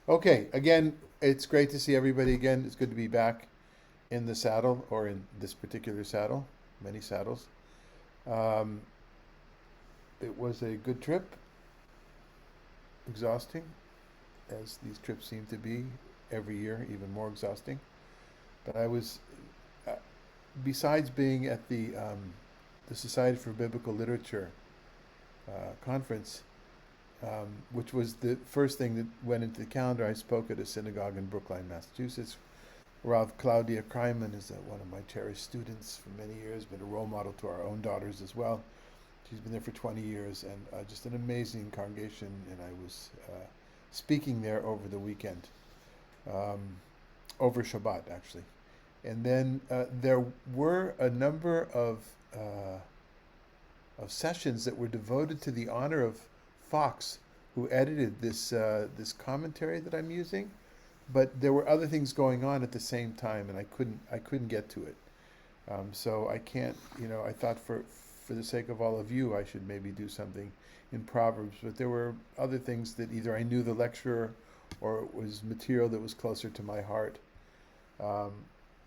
Okay, again, it's great to see everybody again. It's good to be back in the saddle or in this particular saddle, many saddles. Um, it was a good trip, exhausting, as these trips seem to be every year, even more exhausting. But I was, uh, besides being at the Society for Biblical Literature conference, which was the first thing that went into the calendar, I spoke at a synagogue in Brookline, Massachusetts. Rav Claudia Kreiman is one of my cherished students for many years, been a role model to our own daughters as well. She's been there for 20 years and just an amazing congregation. And I was speaking there over the weekend, um, over Shabbat actually. And then there were a number of sessions that were devoted to the honor of Fox, who edited this commentary that I'm using. But there were other things going on at the same time, and I couldn't get to it. So I can't, I thought for the sake of all of you, I should maybe do something in Proverbs. But there were other things that either I knew the lecturer or it was material that was closer to my heart. Um,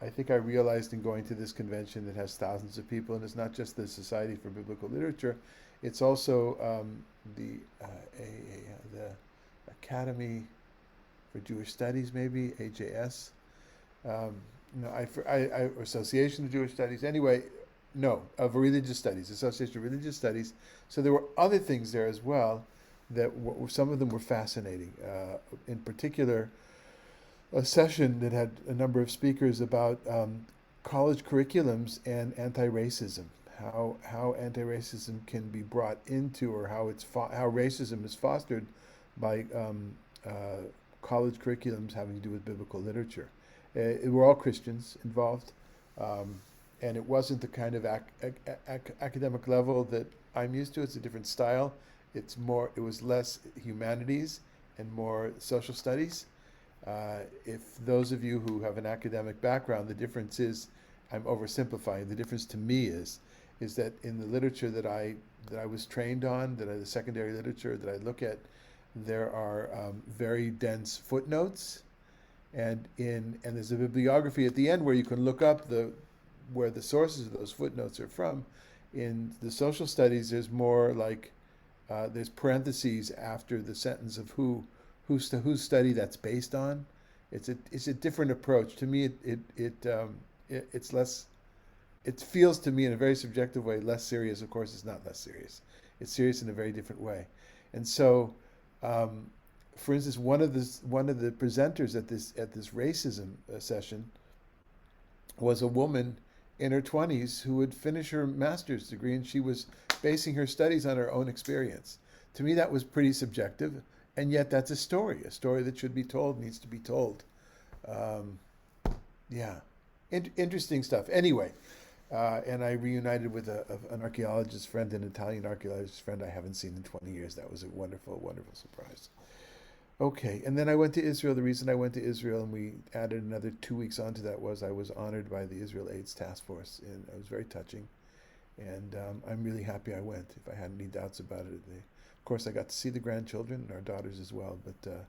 I think I realized in going to this convention that has thousands of people, and it's not just the Society for Biblical Literature, it's also the the Academy for Jewish Studies, maybe AJS. Um, no, Association of Jewish Studies. Anyway, no, of Religious Studies, Association of Religious Studies. So there were other things there as well that some of them were fascinating. In particular, a session that had a number of speakers about college curriculums and anti-racism. How anti-racism can be brought into, or how racism is fostered by college curriculums having to do with biblical literature. We're all Christians involved, um, and it wasn't the kind of academic level that I'm used to. It's a different style. It was less humanities and more social studies. If those of you who have an academic background, the difference is, I'm oversimplifying. The difference to me is that in the literature that I was trained on, the secondary literature that I look at, there are very dense footnotes, and there's a bibliography at the end where you can look up where the sources of those footnotes are from. In the social studies, there's more like there's parentheses after the sentence of whose study that's based on. It's a different approach. To me, it's less. It feels to me in a very subjective way less serious. Of course, it's not less serious. It's serious in a very different way, and so. Um, for instance, one of the presenters at this racism session was a woman in her 20s who would finish her master's degree, and she was basing her studies on her own experience. To me, that was pretty subjective, and yet that's a story that should be told, needs to be told. Um, yeah, interesting stuff. Anyway, and I reunited with an archaeologist friend, an Italian archaeologist friend I haven't seen in 20 years. That was a wonderful, wonderful surprise. Okay, and then I went to Israel. The reason I went to Israel, and we added another 2 weeks onto that, was I was honored by the Israel AIDS Task Force, and it was very touching. And I'm really happy I went. If I had any doubts about it, of course, I got to see the grandchildren and our daughters as well. But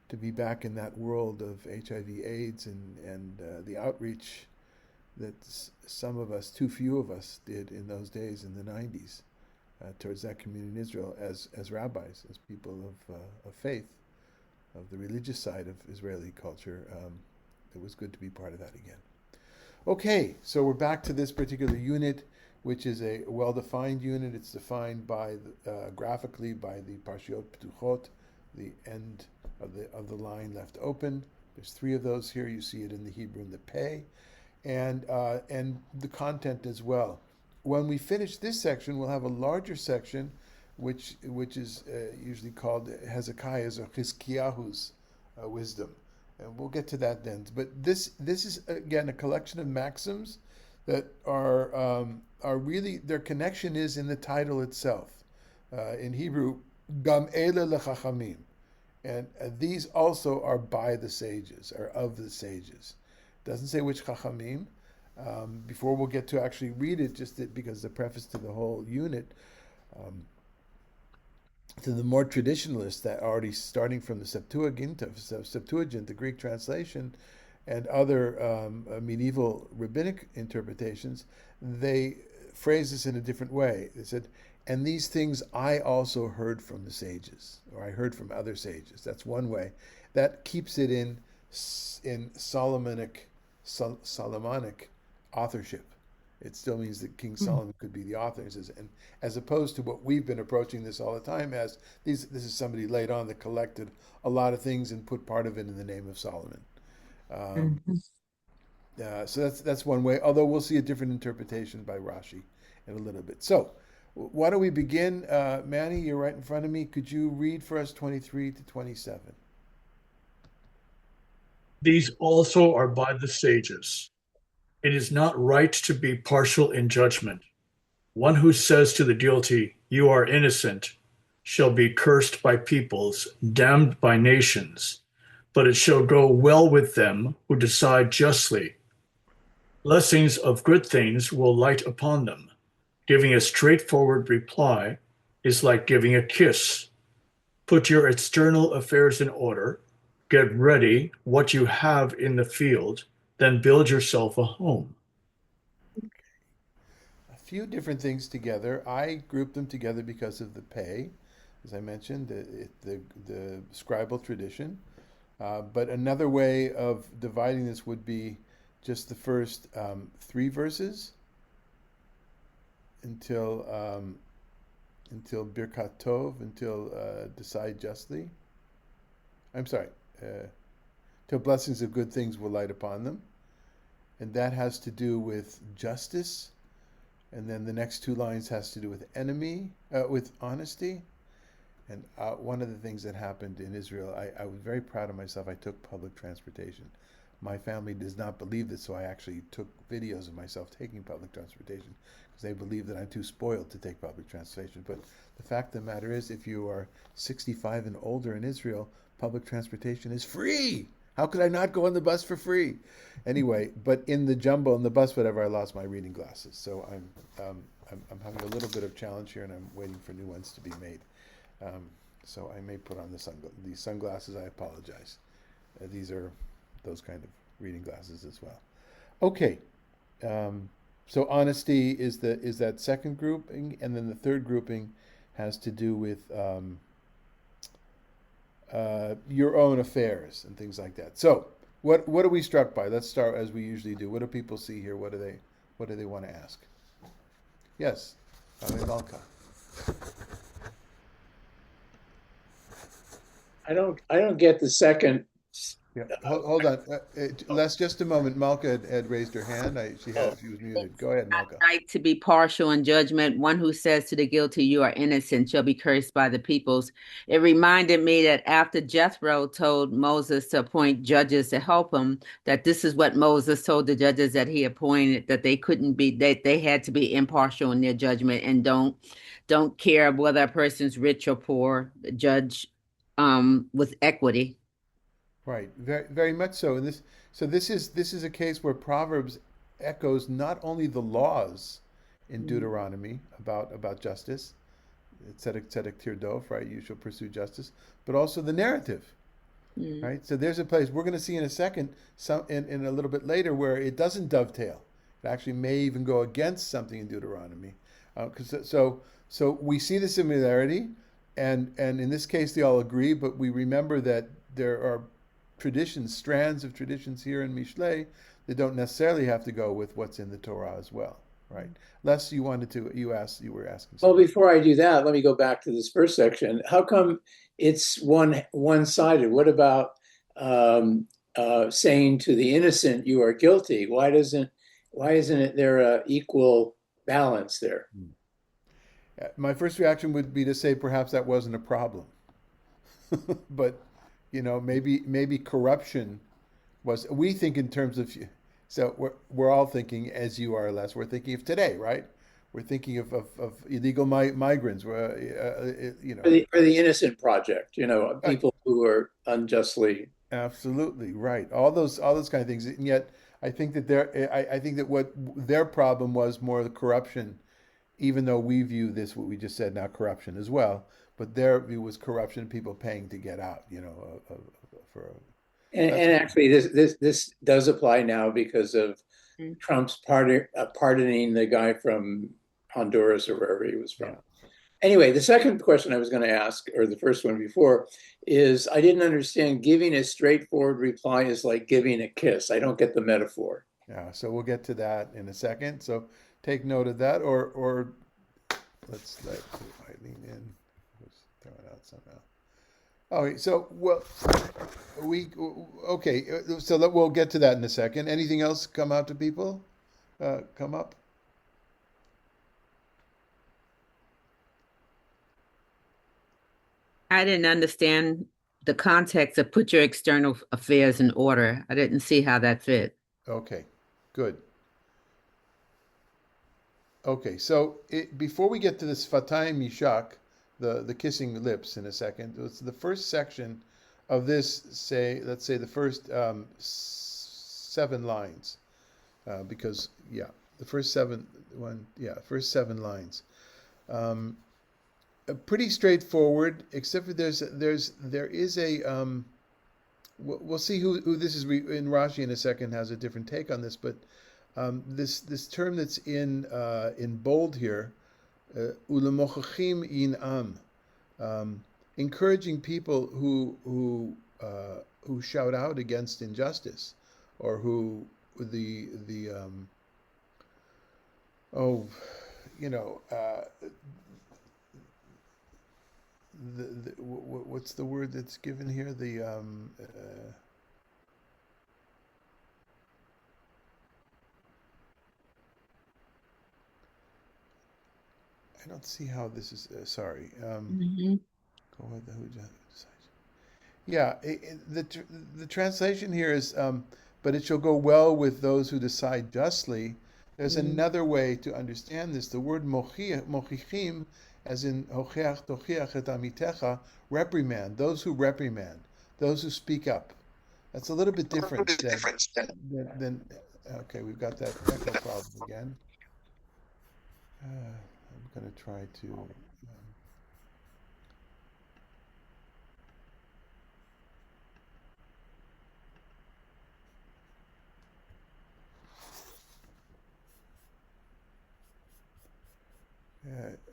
to be back in that world of HIV/AIDS and the outreach that some of us, too few of us, did in those days in the 90s towards that community in Israel as rabbis, as people of faith, of the religious side of Israeli culture. It was good to be part of that again. Okay, so we're back to this particular unit, which is a well-defined unit. It's defined graphically by the Parshiot Ptuchot, the end of the line left open. There's three of those here. You see it in the Hebrew in the Pei, and the content as well. When we finish this section, we'll have a larger section, which is usually called Hezekiah's or Chizkiyahu's wisdom, and we'll get to that then. But this is again a collection of maxims that are really, their connection is in the title itself. In Hebrew, Gam Ele Lechachamim, and these also are by the sages, are of the sages. Doesn't say which Chachamim. Before we'll get to actually read it, because the preface to the whole unit, um, to the more traditionalists that already starting from the Septuagint, the Greek translation, and other medieval rabbinic interpretations, they phrase this in a different way. They said, "And these things I also heard from the sages, or I heard from other sages." That's one way. That keeps it in Solomonic authorship. It still means that King Solomon could be the author. It says, and as opposed to what we've been approaching this all the time as this is somebody later on that collected a lot of things and put part of it in the name of Solomon. Um, Mhm. so that's one way. Although we'll see a different interpretation by Rashi in a little bit. So why don't we begin? Manny, you're right in front of me. Could you read for us 23 to 27? These also are by the sages. It is not right to be partial in judgment. One who says to the guilty, "You are innocent," shall be cursed by peoples, damned by nations. But it shall go well with them who decide justly. Blessings of good things will light upon them. Giving a straightforward reply is like giving a kiss. Put your external affairs in order. Get ready what you have in the field, then build yourself a home. A few different things together. I grouped them together because of the pay, as I mentioned, the scribal tradition. But another way of dividing this would be just the first three verses until until Birkat Tov, until decide justly. I'm sorry, till blessings of good things will light upon them, and that has to do with justice. And then the next two lines has to do with honesty. And one of the things that happened in Israel, I was very proud of myself. I took public transportation. My family does not believe this, so I actually took videos of myself taking public transportation because they believe that I'm too spoiled to take public transportation. But the fact of the matter is, if you are 65 and older in Israel, public transportation is free. How could I not go on the bus for free? Anyway, but in the jumbo, in the bus, whatever, I lost my reading glasses. So I'm having a little bit of challenge here, and I'm waiting for new ones to be made. Um, so I may put on these sunglasses. I apologize. These are those kind of reading glasses as well. Okay. Um, so honesty is that second grouping, and then the third grouping has to do with your own affairs and things like that. So what are we struck by? Let's start as we usually do. What do people see here? What do they want to ask? Yes, Malka. I don't get the second. Yeah, hold on. Les, just a moment. Malka had raised her hand. She was muted. Go ahead, Not Malka. right to be partial in judgment. One who says to the guilty, "You are innocent," shall be cursed by the peoples. It reminded me that after Jethro told Moses to appoint judges to help him, that this is what Moses told the judges that he appointed, that they couldn't be, that they had to be impartial in their judgment and don't care whether a person's rich or poor, judge with equity. Right, very very much so. This is a case where Proverbs echoes not only the laws in Deuteronomy about justice, tzedek tzedek tirdof, right? You shall pursue justice, but also the narrative, Mm. right? So there's a place we're going to see in a second, in a little bit later, where it doesn't dovetail. It actually may even go against something in Deuteronomy. 'Cause so we see the similarity, and in this case they all agree, but we remember that there are traditions, strands of traditions here in Mishlei that don't necessarily have to go with what's in the Torah as well, right? Les, you were asking Well, something. before I do that, let me go back to this first section. How come it's one-sided? What about saying to the innocent, "You are guilty"? Why isn't it there a equal balance there? My first reaction would be to say perhaps that wasn't a problem, but maybe corruption was. We think in terms of, so we're all thinking as you are, Les. We're thinking of today, right? We're thinking of illegal migrants. For the innocent project, Right, people who are unjustly. absolutely right. All those kind of things. And yet, I think that what their problem was more the corruption, even though we view this, what we just said now, corruption as well. but their view was corruption, people paying to get out. For And actually, this does apply now because of Trump's pardoning the guy from Honduras or wherever he was from. yeah. Anyway, the second question I was going to ask, or the first one before, is I didn't understand giving a straightforward reply is like giving a kiss. I don't get the metaphor. Yeah, so we'll get to that in a second. So take note of that, or let's let Eileen in. Let's throw it out somehow. Oh, so well, okay. So we'll get to that in a second. Anything else come out to people? Come up. I didn't understand the context of put your external affairs in order. I didn't see how that fit. Okay, good. Okay, so before we get to this Fatayim Mishak, the kissing lips in a second, it's the first section of this, let's say the first 7 lines, because, yeah, the first first 7 lines. Pretty straightforward, except for there is a, we'll see who this is in Rashi in a second has a different take on this, but this term that's in bold here, ulemochachim inam, encouraging people who shout out against injustice, or who oh, you know, what's the word that's given here? I don't see how this is. Sorry. Mhm. Go with the who decides. Yeah, the translation here is, but it shall go well with those who decide justly. There's another way to understand this. The word mochichim, as in hocheach tochiach et amitecha, reprimand, those who reprimand, those who speak up. That's a little bit different than okay, we've got that echo problem again. I'm going to try to.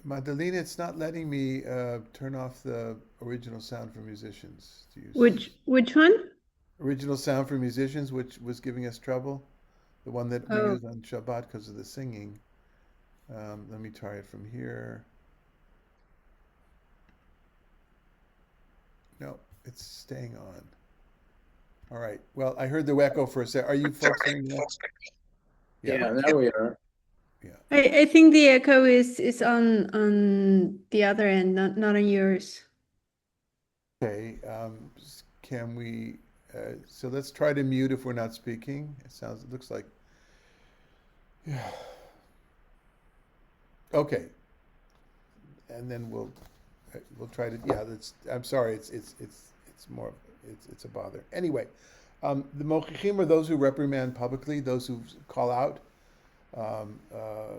Madalena, it's not letting me turn off the original sound for musicians. To use Which one? original sound for musicians, which was giving us trouble, the one that we Oh, use on Shabbat because of the singing. Let me try it from here. No, it's staying on. All right. Well, I heard the echo for a sec. Are you folks hearing that? Yeah. Yeah, there we are. Yeah. I think the echo is on the other end, not on yours. Okay. Can we? So let's try to mute if we're not speaking. It looks like. Yeah. Okay. And then we'll try to. Yeah. I'm sorry. It's more. It's a bother. Anyway, the mochichim are those who reprimand publicly, those who call out. Um, uh,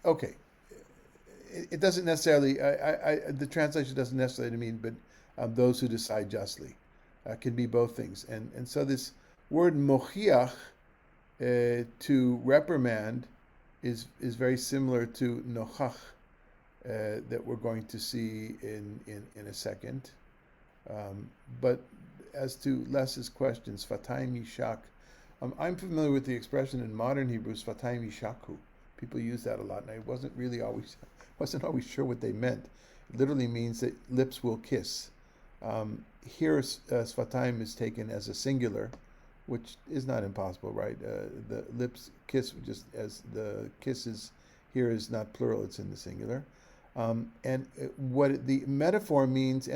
okay. It doesn't necessarily. The translation doesn't necessarily mean, but those who decide justly can be both things. And so this word mochiach, to reprimand, is very similar to nochach, that we're going to see in a second. But as to Les's questions, Fatayim Yishak, I'm familiar with the expression in modern Hebrew, Fatayim Yishaku. People use that a lot, and I wasn't always sure what they meant. It literally means that lips will kiss. Here, Sfatayim is taken as a singular, which is not impossible, right? The lips kiss, just as the kisses here is not plural; it's in the singular. And what the metaphor means,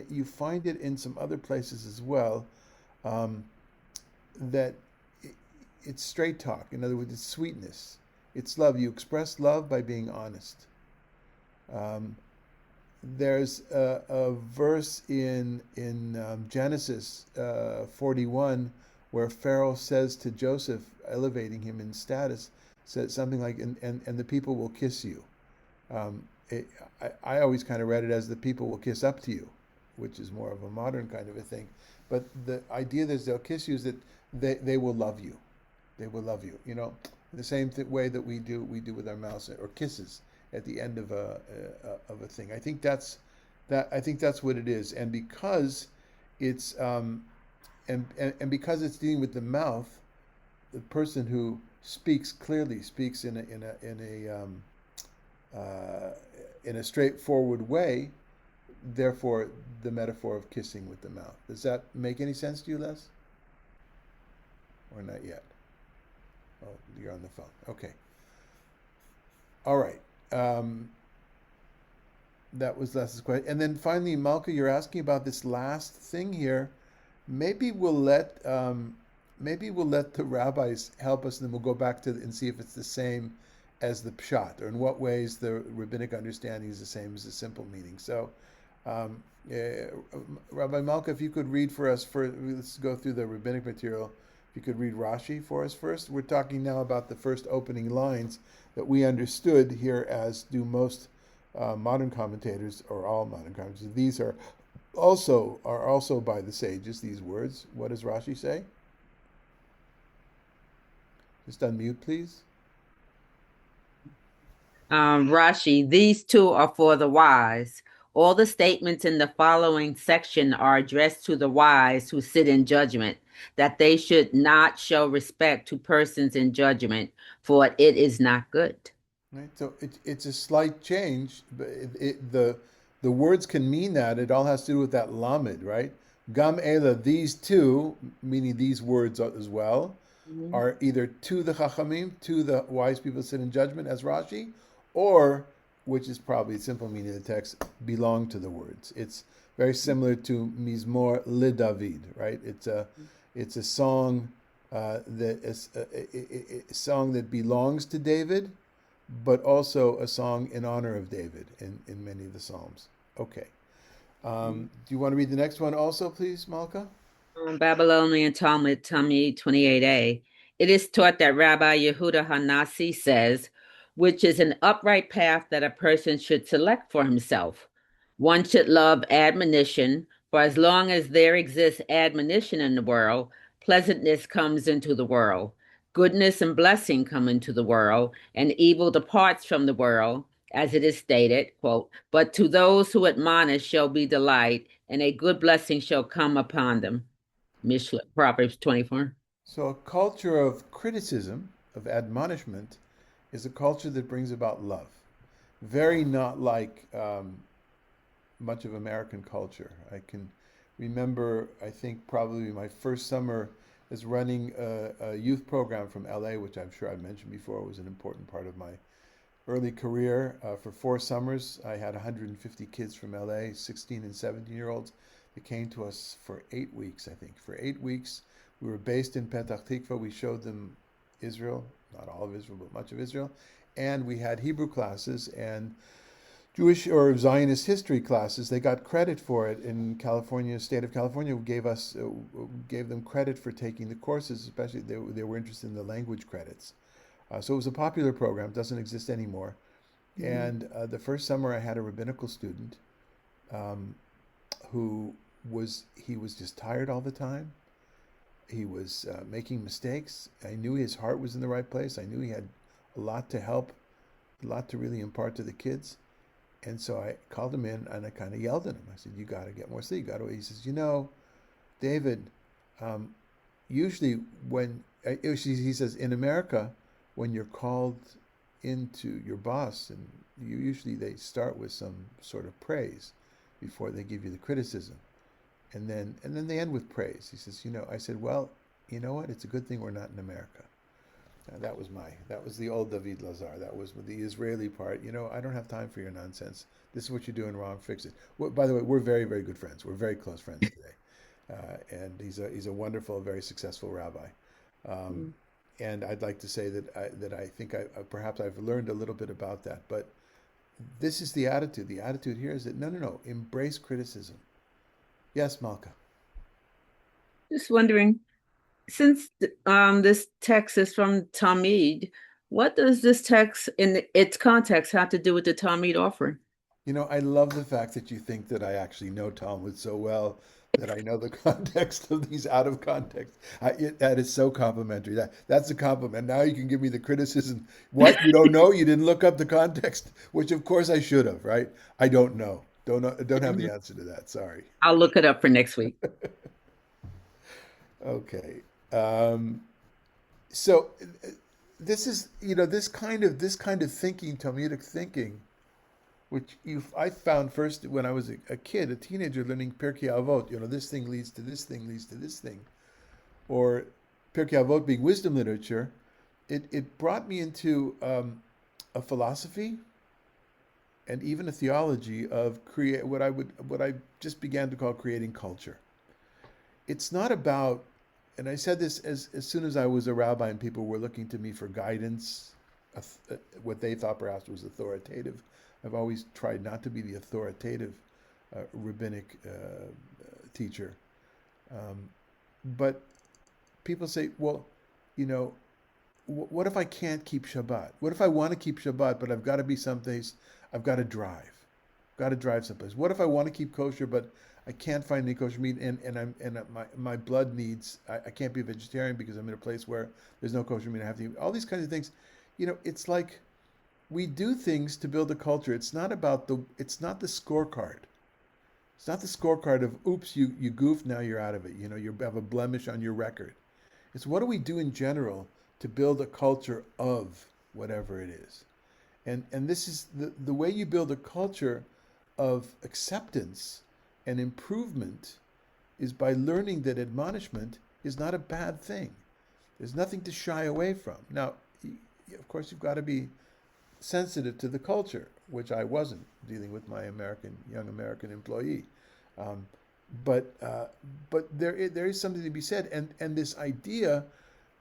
you find it in some other places as well, that it's straight talk. In other words, it's sweetness. It's love. You express love by being honest. There's a verse in Genesis 41 where Pharaoh says to Joseph, elevating him in status, says something like, "And the people will kiss you." it, I always kind of read it as the people will kiss up to you, which is more of a modern kind of a thing. But the idea that they'll kiss you is that they will love you. They will love you. You know, the same way that we do with our mouths or kisses at the end of a thing. I think that's what it is. And because it's and because it's dealing with the mouth, the person who speaks clearly speaks uh, in a straightforward way. Therefore, the metaphor of kissing with the mouth. Does that make any sense to you, Les? Or not yet? Oh, you're on the phone. Okay. All right. That was Les's question. And then finally, Malka, you're asking about this last thing here. Maybe we'll let the rabbis help us, and then we'll go back to and see if it's the same as the pshat, or in what ways the rabbinic understanding is the same as the simple meaning. So, um, Rabbi Malka, if you could read for us, let's go through the rabbinic material. If you could read Rashi for us first. We're talking now about the first opening lines that we understood here, as do most modern commentators, or all modern commentators. These are also by the sages, these words. What does Rashi say? Just unmute, please. Rashi, these two are for the wise. All the statements in the following section are addressed to the wise who sit in judgment, that they should not show respect to persons in judgment, for it is not good. Right. So it's a slight change, but the words can mean that. It all has to do with that lamed, right? Gam ela, these two, meaning these words as well, are either to the chachamim, to the wise people sit in judgment, as Rashi, or, which is probably simple meaning of the text, belong to the words. It's very similar to Mizmor le David, right? It's a song that is a song that belongs to David, but also a song in honor of David in many of the Psalms. Okay. Do you want to read the next one also, please, Malka? Babylonian Talmud, Talmud 28a. It is taught that Rabbi Yehuda Hanasi says, which is an upright path that a person should select for himself. One should love admonition, for as long as there exists admonition in the world, pleasantness comes into the world. Goodness and blessing come into the world, and evil departs from the world, as it is stated, quote, but to those who admonish shall be delight, and a good blessing shall come upon them. Proverbs 24. So a culture of criticism, of admonishment, is a culture that brings about love. Very not like much of American culture. I can remember, I think probably my first summer as running a youth program from LA, which I'm sure I've mentioned before was an important part of my early career. For 4 summers, I had 150 kids from LA, 16 and 17-year-olds. They came to us for 8 weeks, I think. For 8 weeks, we were based in Petach Tikva. We showed them Israel, not all of Israel, but much of Israel. And we had Hebrew classes and Jewish or Zionist history classes. They got credit for it in California. State of California gave them credit for taking the courses, especially they were interested in the language credits. So it was a popular program. Doesn't exist anymore. And the first summer, I had a rabbinical student who was just tired all the time. He was making mistakes. I knew his heart was in the right place. I knew he had a lot to help, a lot to really impart to the kids. And so I called him in and I kind of yelled at him. I said, "You got to get more sleep." He says, "David, usually he says, in America, when you're called into your boss, and they start with some sort of praise before they give you the criticism, and then they end with praise." He says, I said, "Well, you know what? It's a good thing we're not in America." That was the old David Lazar. That was the Israeli part. I don't have time for your nonsense. This is what you're doing wrong. Fix it. Well, by the way, we're very, very good friends. We're very close friends today, and he's a wonderful, very successful rabbi. And I'd like to say that I think perhaps I've learned a little bit about that. But this is the attitude. The attitude here is that no, embrace criticism. Yes, Malka. Just wondering, since this text is from Talmud, What does this text in its context have to do with the Talmud offering? You know, I love the fact that you think that I actually know Talmud so well that I know the context of these out of context. That is so complimentary. That's a compliment. Now you can give me the criticism. What, you don't know? You didn't look up the context, which of course I should have, right? I don't know. Don't have the answer to that. Sorry. I'll look it up for next week. Okay. Um, so this is, this kind of thinking, Talmudic thinking, which I found first when I was a kid, a teenager, learning Pirkei Avot. This thing leads to this thing leads to this thing, or Pirkei Avot being wisdom literature. It brought me into a philosophy and even a theology of create what I just began to call creating culture. It's not about, and I said this as soon as I was a rabbi and people were looking to me for guidance, what they thought perhaps was authoritative. I've always tried not to be the authoritative rabbinic teacher. But people say, well, you know, what if I can't keep Shabbat? What if I want to keep Shabbat, but I've got to be someplace, I've got to drive. Got to drive someplace. What if I want to keep kosher, but I can't find any kosher meat, and my blood needs. I can't be a vegetarian because I'm in a place where there's no kosher meat. I have to eat all these kinds of things. It's like we do things to build a culture. It's not It's not the scorecard. It's not the scorecard of oops, you goofed, now you're out of it. You have a blemish on your record. It's what do we do in general to build a culture of whatever it is, and this is the way you build a culture of acceptance and improvement is by learning that admonishment is not a bad thing. There's nothing to shy away from. Now, of course, you've got to be sensitive to the culture, which I wasn't dealing with my young American employee. But there is something to be said, and this idea,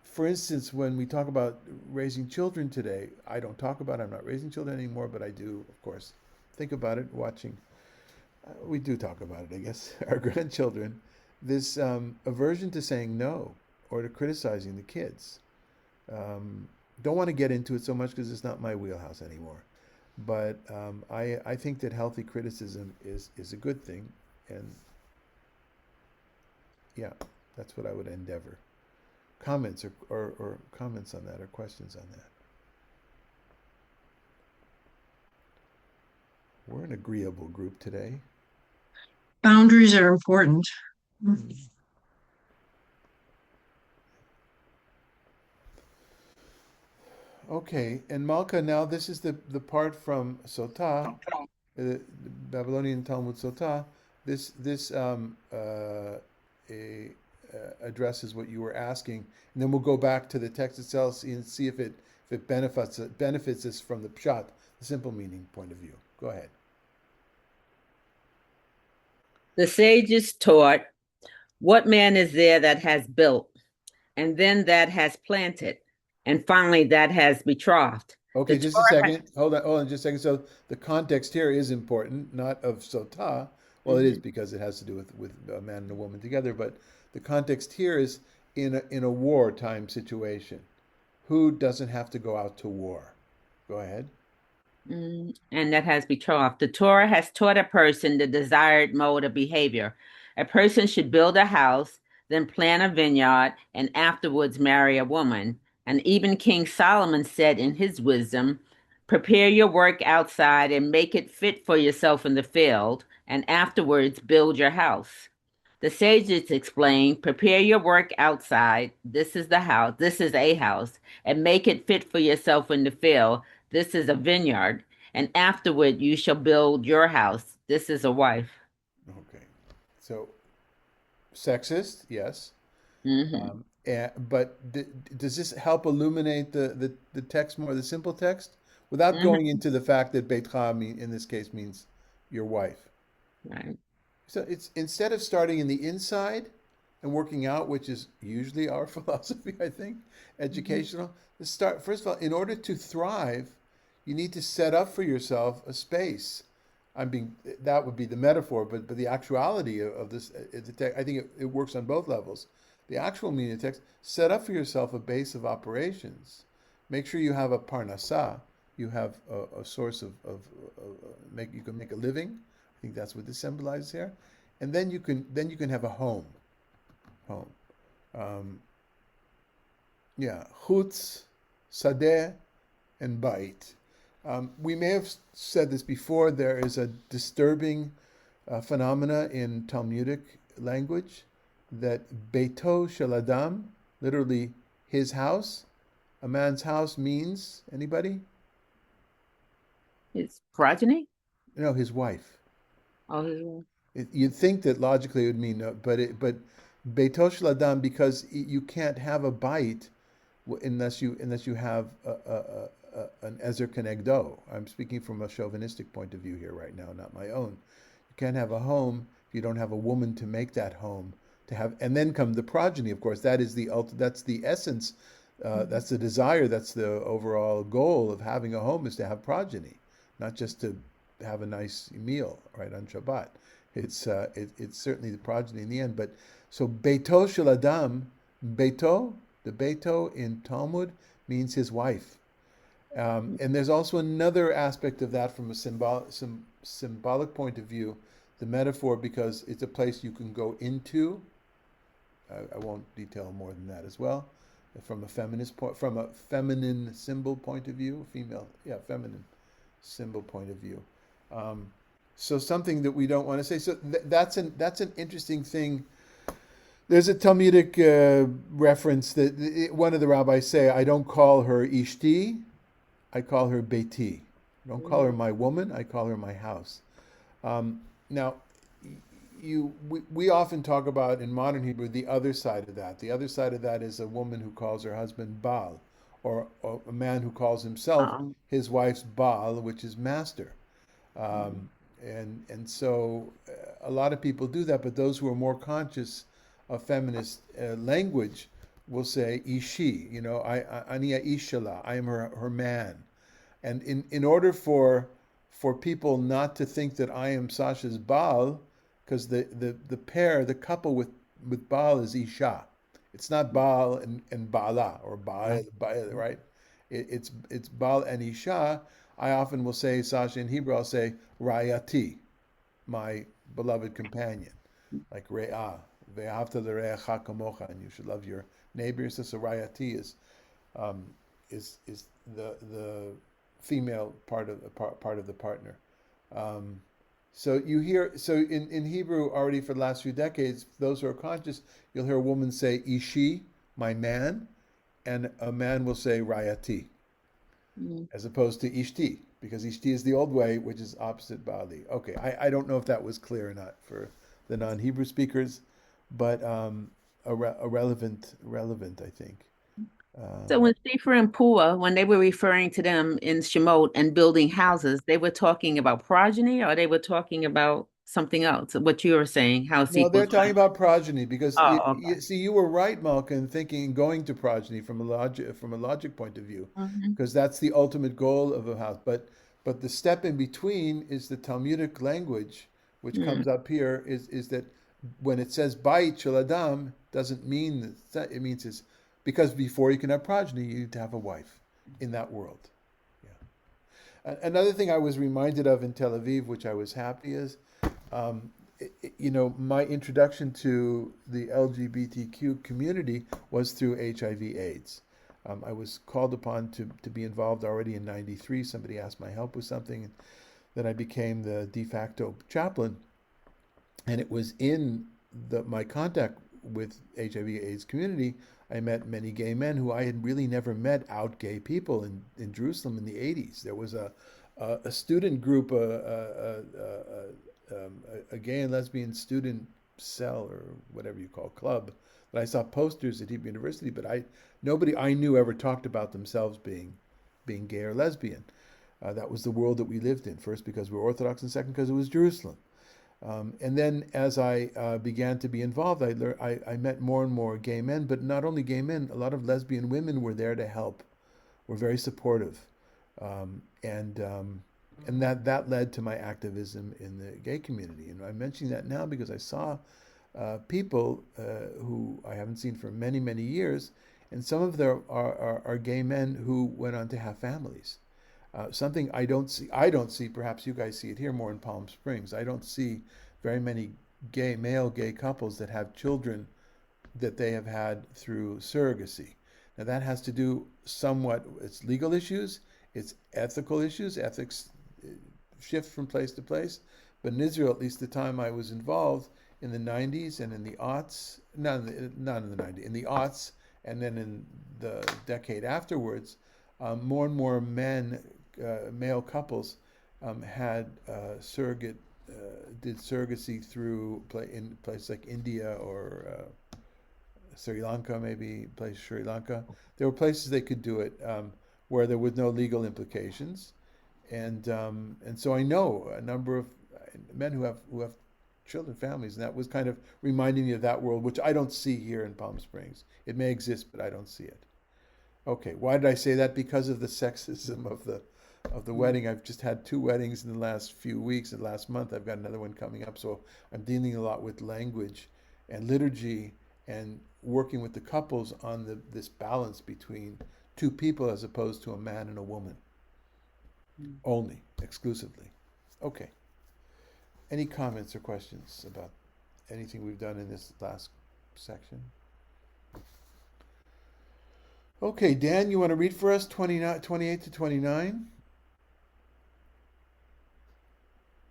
for instance, when we talk about raising children today, I don't talk about it, I'm not raising children anymore, but I do, of course, think about it, watching. We do talk about it, I guess, our grandchildren. This aversion to saying no or to criticizing the kids. Don't want to get into it so much because it's not my wheelhouse anymore. But I think that healthy criticism is a good thing. And yeah, that's what I would endeavor. Comments or comments on that or questions on that. We're an agreeable group today. Boundaries are important. Okay, and Malka, now this is the part from Sotah, the Babylonian Talmud Sotah. This addresses what you were asking, and then we'll go back to the text itself and see if it benefits us from the pshat, the simple meaning point of view. Go ahead. The sages taught, what man is there that has built, and then that has planted, and finally that has betrothed? Okay, just a second. Hold on just a second. So the context here is important, not of Sotah. Well, it is because it has to do with a man and a woman together, but the context here is in a wartime situation. Who doesn't have to go out to war? Go ahead. And that has betrothed. The Torah has taught a person the desired mode of behavior. A person should build a house, then plant a vineyard, and afterwards marry a woman. And even King Solomon said in his wisdom, prepare your work outside and make it fit for yourself in the field, and afterwards build your house. The sages explain, prepare your work outside. This is the house. This is a house. And make it fit for yourself in the field. This is a vineyard. And afterward you shall build your house. This is a wife. Okay. So, sexist, yes. Mm-hmm. But does this help illuminate the text more, the simple text, without going into the fact that Beitcha in this case means your wife? Right. So it's instead of starting in the inside and working out, which is usually our philosophy, I think, educational. Start first of all, in order to thrive, you need to set up for yourself a space. That would be the metaphor, but the actuality of this, I think it works on both levels. The actual meaning of the text, set up for yourself a base of operations, make sure you have a parnasa, you have a source make, you can make a living. I think that's what this symbolizes here, and then you can have a home. Um, yeah, chutz, sadeh, and bait. We may have said this before. There is a disturbing phenomena in Talmudic language that beito shel adam, literally his house, a man's house means anybody? His progeny? No, his wife. Oh, his wife. You'd think that logically it would mean no, but beito shel adam, because you can't have a bite unless you have an ezer kenegdo. I'm speaking from a chauvinistic point of view here right now, not my own. You can't have a home if you don't have a woman to make that home to have, and then come the progeny. Of course, that is that's the essence. That's the desire. That's the overall goal of having a home, is to have progeny, not just to have a nice meal right on Shabbat. It's certainly the progeny in the end. But so beito shel adam, beito, the beito in Talmud means his wife. And there's also another aspect of that from a symbolic point of view, the metaphor, because it's a place you can go into. I won't detail more than that as well. From a feminine symbol point of view, feminine symbol point of view. So something that we don't want to say. So that's an interesting thing. There's a Talmudic reference that one of the rabbis say, I don't call her ishti, I call her beiti. I don't call her my woman, I call her my house. Now, we often talk about in modern Hebrew the other side of that. The other side of that is a woman who calls her husband Baal, or a man who calls himself his wife's Baal, which is master. And so a lot of people do that, but those who are more conscious of feminist language will say ishi, aniya ishala, I am her man. And in order for people not to think that I am Sasha's Baal, because the couple with Baal is Isha. It's not Baal and Baala, or Baal, right? It's Baal and Isha. I often will say, Sasha, in Hebrew, I'll say Rayati, my beloved companion, like Re'ah, Ve'ahavta l're'echa kamocha, and you should love your neighbor. So Rayati is the female part of the partner. So you hear, in Hebrew already for the last few decades, those who are conscious, you'll hear a woman say Ishi, my man, and a man will say Rayati, as opposed to Ishti, because Ishti is the old way, which is opposite Bali. Okay, I don't know if that was clear or not for the non-Hebrew speakers, but relevant, I think. So when Sefer and Pua, when they were referring to them in Shemot and building houses, they were talking about progeny, or they were talking about something else? What you were saying, house No, they're equals talking land. about progeny, because Oh, okay. see, you were right, Malka, in thinking going to progeny from a logic point of view, because that's the ultimate goal of a house. But the step in between is the Talmudic language, which comes up here, is that when it says Bait Shel Adam, doesn't mean that, it means is because before you can have progeny, you need to have a wife in that world. Yeah. Another thing I was reminded of in Tel Aviv, which I was happy, is my introduction to the LGBTQ community was through HIV/AIDS. I was called upon to be involved already in '93. Somebody asked my help with something, and then I became the de facto chaplain. And it was in my contact with HIV/AIDS community, I met many gay men who I had really never met out gay people in Jerusalem in the '80s. There was a student group, a gay and lesbian student cell, or whatever you call club, that I saw posters at Hebrew University, but nobody I knew ever talked about themselves being gay or lesbian. That was the world that we lived in, first because we were Orthodox, and second because it was Jerusalem. And then as I began to be involved, I met more and more gay men, but not only gay men, a lot of lesbian women were there to help, were very supportive. And that led to my activism in the gay community. And I'm mentioning that now because I saw people who I haven't seen for many, many years, and some of them are gay men who went on to have families. Something I don't see. I don't see. Perhaps you guys see it here more in Palm Springs. I don't see very many male gay couples that have children that they have had through surrogacy. Now that has to do somewhat. It's legal issues. It's ethical issues. Ethics shift from place to place. But in Israel, at least the time I was involved in the 90s and in the aughts, not in the 90s, in the aughts, and then in the decade afterwards, more and more male couples had did surrogacy through in places like India or Sri Lanka, maybe Sri Lanka. There were places they could do it where there was no legal implications, and so I know a number of men who have children, families, and that was kind of reminding me of that world, which I don't see here in Palm Springs. It may exist, but I don't see it. Okay, why did I say that? Because of the sexism of the wedding. I've just had 2 weddings in the last few weeks, and last month I've got another one coming up. So I'm dealing a lot with language and liturgy and working with the couples on this balance between 2 people as opposed to a man and a woman. Only, exclusively. Okay. Any comments or questions about anything we've done in this last section? Okay, Dan, you want to read for us 28 to 29?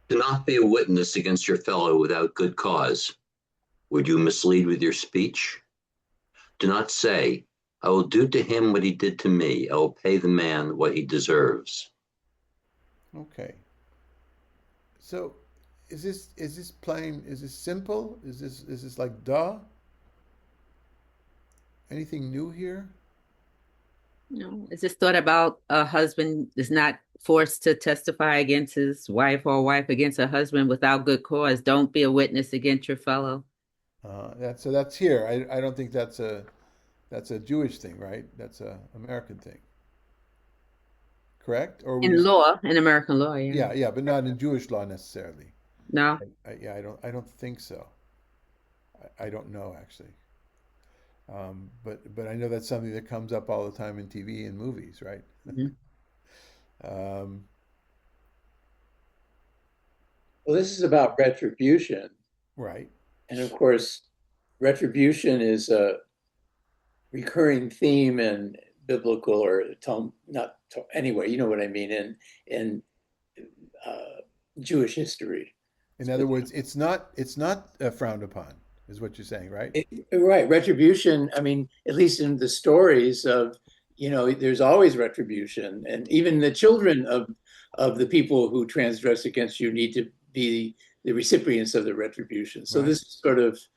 Do not be a witness against your fellow without good cause. Would you mislead with your speech? Do not say, I will do to him what he did to me. I will pay the man what he deserves. Okay. So is this plain? Is this simple? Is this like duh? Anything new here? No, it's just thought about a husband is not forced to testify against his wife or a wife against her husband without good cause. Don't be a witness against your fellow. That's here. I don't think that's a Jewish thing, right? That's a American thing. Correct? Or In law, in American law, yeah. yeah, but not in Jewish law necessarily. No. I don't think so. I don't know actually. But I know that's something that comes up all the time in TV and movies, right? Mhm. Well, this is about retribution. Right. And of course, retribution is a recurring theme in biblical or anyway, you know what I mean, in Jewish history. In other words, it's not frowned upon, is what you're saying, right? Right. Retribution, I mean, at least in the stories of, there's always retribution. And even the children of the people who transgress against you need to be the recipients of the retribution. So Right. this is sort of This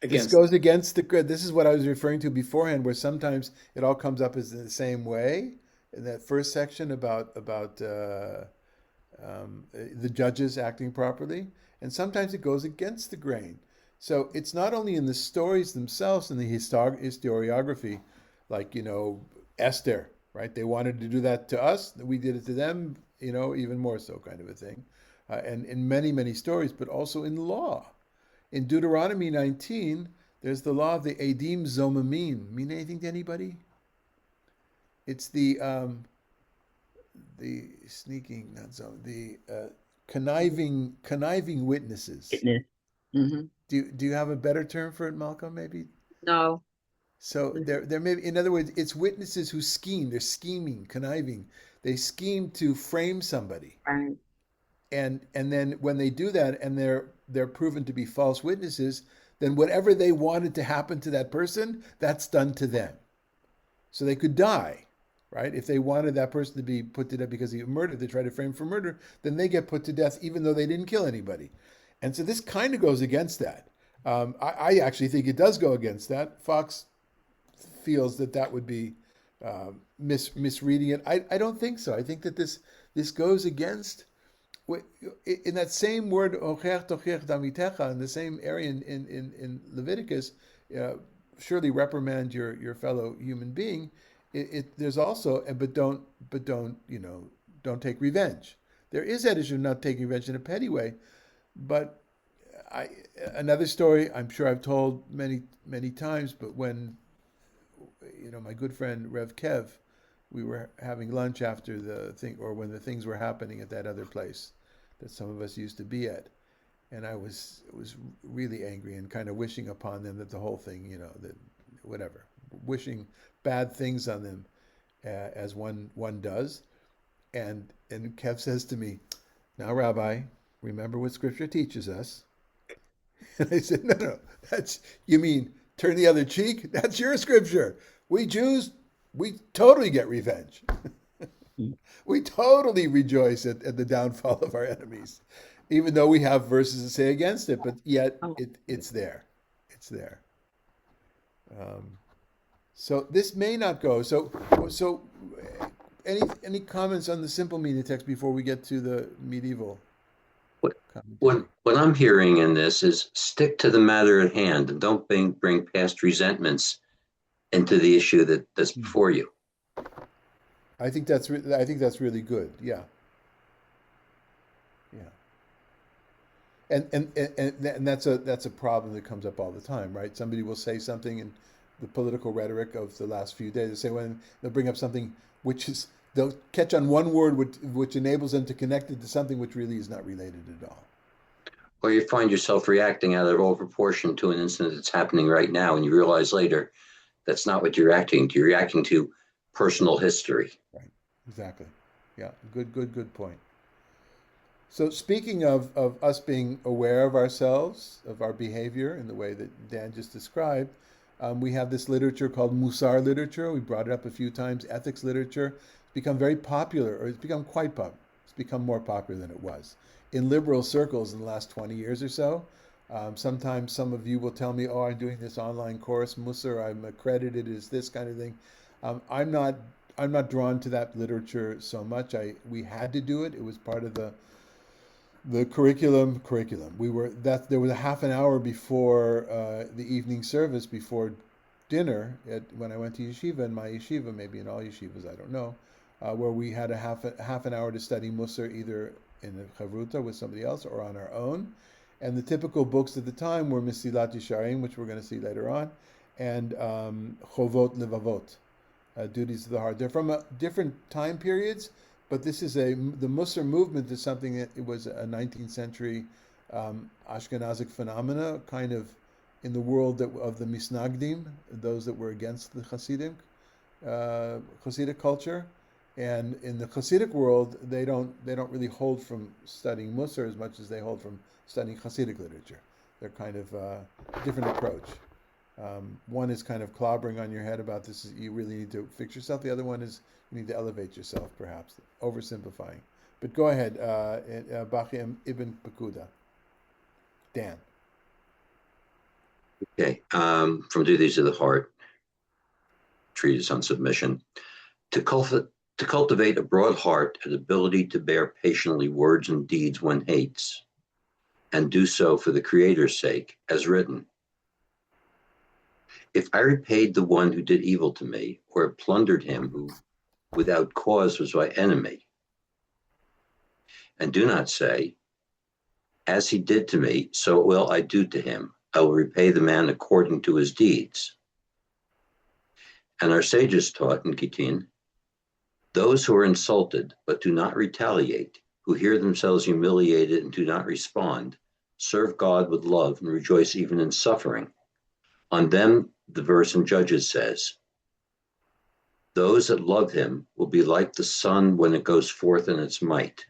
against. goes against the good. This is what I was referring to beforehand, where sometimes it all comes up as the same way. In that first section about the judges acting properly, and sometimes it goes against the grain. So it's not only in the stories themselves, in the historiography, like Esther, right? They wanted to do that to us, we did it to them, even more so, kind of a thing, and in many stories, but also in law. In Deuteronomy 19, there's the law of the Edim Zomamim. Mean anything to anybody? It's the sneaking, not so, the conniving witnesses. Witness. Mm-hmm. Do you have a better term for it, Malcolm? Maybe. No. So there may, in other words, it's witnesses who scheme. They're scheming, conniving. They scheme to frame somebody, Right. and then when they do that, and they're proven to be false witnesses, then whatever they wanted to happen to that person, that's done to them. So they could die, right? If they wanted that person to be put to death because he murdered, they try to frame for murder, then they get put to death even though they didn't kill anybody. And so this kind of goes against that. I actually think it does go against that. Fox feels that would be misreading it. I don't think so. I think that this goes against, in that same word, ocher tocher damitecha, in the same area in Leviticus, surely reprimand your fellow human being. There's also, but don't take revenge. There is that issue of not taking revenge in a petty way, but another story I'm sure I've told many times. But when my good friend Rev Kev, we were having lunch after the thing, or when the things were happening at that other place that some of us used to be at, and I was really angry and kind of wishing upon them that the whole thing, that whatever, wishing bad things on them, as one does, and Kev says to me, "Now, Rabbi, remember what Scripture teaches us." And I said, no, you mean turn the other cheek? That's your Scripture. We Jews, we totally get revenge. We totally rejoice at the downfall of our enemies, even though we have verses to say against it, but yet it's there. It's there. So this may not go. So any comments on the simple meaning text before we get to the medieval What, commentary? what I'm hearing in this is stick to the matter at hand and don't bring past resentments into the issue that's before you. I think that's really good. Yeah. Yeah. And that's a problem that comes up all the time, right? Somebody will say something in the political rhetoric of the last few days. They say when they'll bring up something they'll catch on one word which enables them to connect it to something which really is not related at all. Or you find yourself reacting out of all proportion to an incident that's happening right now, and you realize later that's not what you're reacting to. You're reacting to personal history. Right. Exactly. Yeah. Good point. So speaking of us being aware of ourselves, of our behavior in the way that Dan just described, we have this literature called Musar literature. We brought it up a few times. Ethics literature. It's become very popular, or it's become quite popular. It's become more popular than it was in liberal circles in the last 20 years or so. Sometimes some of you will tell me, "Oh, I'm doing this online course, Musar. I'm accredited as this kind of thing." I'm not drawn to that literature so much. We had to do it. It was part of the curriculum. There was a half an hour before the evening service, before dinner, when I went to yeshiva, in my yeshiva, maybe in all yeshivas, I don't know, where we had a half an hour to study Musar, either in a chavruta with somebody else or on our own. And the typical books at the time were Mesilat Yesharim, which we're going to see later on, and Chovot Levavot, duties of the heart. They're from different time periods, but the Musar movement is something that it was a 19th century Ashkenazic phenomena, kind of in the world of the Misnagdim, those that were against the Hasidic culture. And in the Hasidic world, they don't really hold from studying Musar as much as they hold from studying Hasidic literature. They're kind of a different approach. One is kind of clobbering on your head about this. You really need to fix yourself. The other one is you need to elevate yourself, perhaps, oversimplifying. But go ahead, Bachim Ibn Pekuda. Dan. Okay, from Duties of the Heart, treatise on submission. To cultivate a broad heart and ability to bear patiently words and deeds one hates, and do so for the Creator's sake, as written. If I repaid the one who did evil to me, or plundered him who without cause was my enemy, and do not say, as he did to me, so will I do to him. I will repay the man according to his deeds. And our sages taught in Gittin, those who are insulted but do not retaliate, who hear themselves humiliated and do not respond, serve God with love and rejoice even in suffering. On them, the verse in Judges says, those that love him will be like the sun when it goes forth in its might.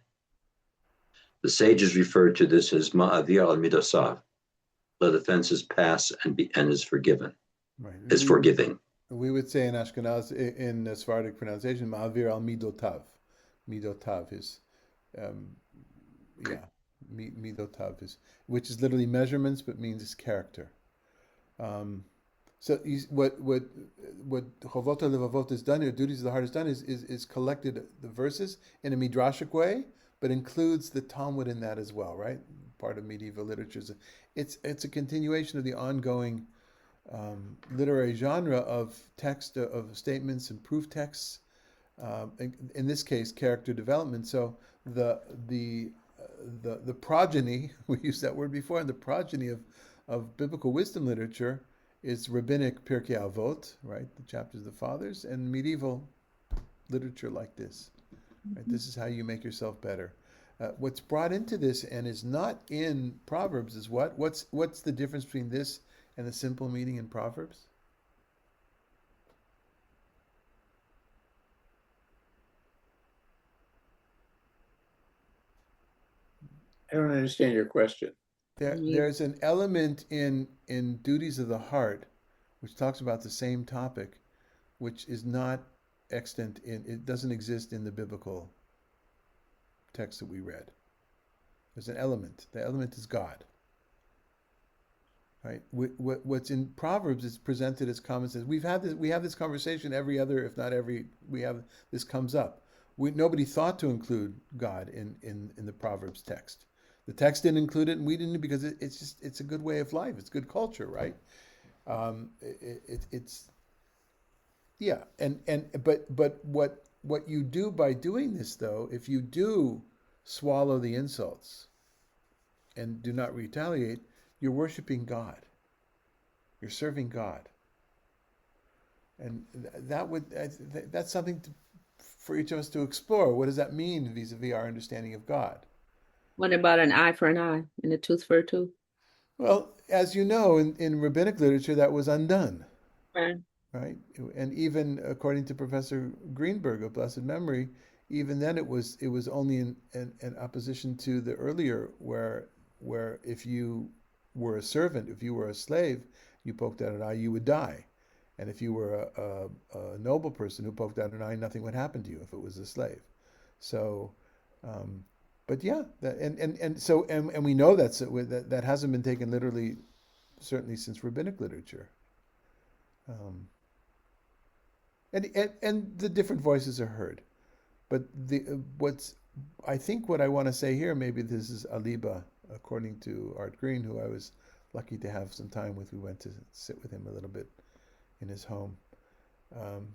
The sages referred to this as ma'avir al midosav, let offenses pass and is forgiven, Right. is forgiving. We would say in Ashkenaz, in Sephardic pronunciation, ma'avir al midotav. Midotav is, midotav is, which is literally measurements, but means his character. So what Chovot Levavot has done, or Duties of the Heart has done, is collected the verses in a midrashic way, but includes the Talmud in that as well, right? Part of medieval literature. It's a continuation of the ongoing literary genre of text, of statements and proof texts. In this case, character development. So the progeny, we used that word before, and the progeny of biblical wisdom literature It's rabbinic Pirkei Avot, right? The chapters of the fathers, and medieval literature like this. Right? This is how you make yourself better. What's brought into this and is not in Proverbs is what? What's the difference between this and the simple meaning in Proverbs? I don't understand your question. There's an element in Duties of the Heart, which talks about the same topic, which is not extant in, it doesn't exist in the biblical text that we read. There's an element. The element is God. Right? What's in Proverbs is presented as common sense. We have this conversation every other, if not every. This comes up. Nobody thought to include God in the Proverbs text. The text didn't include it, and we didn't because it's a good way of life. It's good culture, right? It's yeah, but what you do by doing this though, if you do swallow the insults and do not retaliate, you're worshiping God. You're serving God, and that's something for each of us to explore. What does that mean vis-a-vis our understanding of God? What about an eye for an eye and a tooth for a tooth? Well, as you know, in rabbinic literature, that was undone, Right. right? And even according to Professor Greenberg of blessed memory, even then it was only in opposition to the earlier where if you were a servant, if you were a slave, you poked out an eye, you would die. And if you were a noble person who poked out an eye, nothing would happen to you if it was a slave. So, um, but yeah, and we know that hasn't been taken literally, certainly since rabbinic literature. Um, and the different voices are heard. But what's I think what I want to say here, maybe this is Aliba, according to Art Green, who I was lucky to have some time with. We went to sit with him a little bit in his home.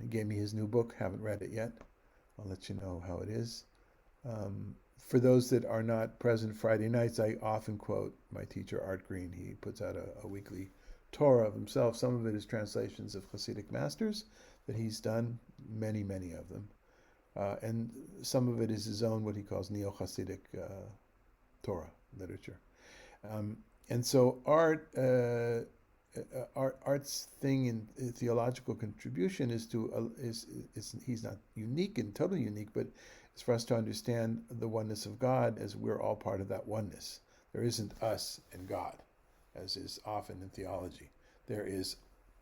He gave me his new book. Haven't read it yet. I'll let you know how it is. For those that are not present Friday nights, I often quote my teacher Art Green. He puts out a weekly Torah of himself. Some of it is translations of Hasidic masters that he's done, many, many of them. And some of it is his own, what he calls neo-Hasidic Torah literature. And so Art's thing in theological contribution is he's not unique and totally unique, but it's for us to understand the oneness of God as we're all part of that oneness. There isn't us and God, as is often in theology. There is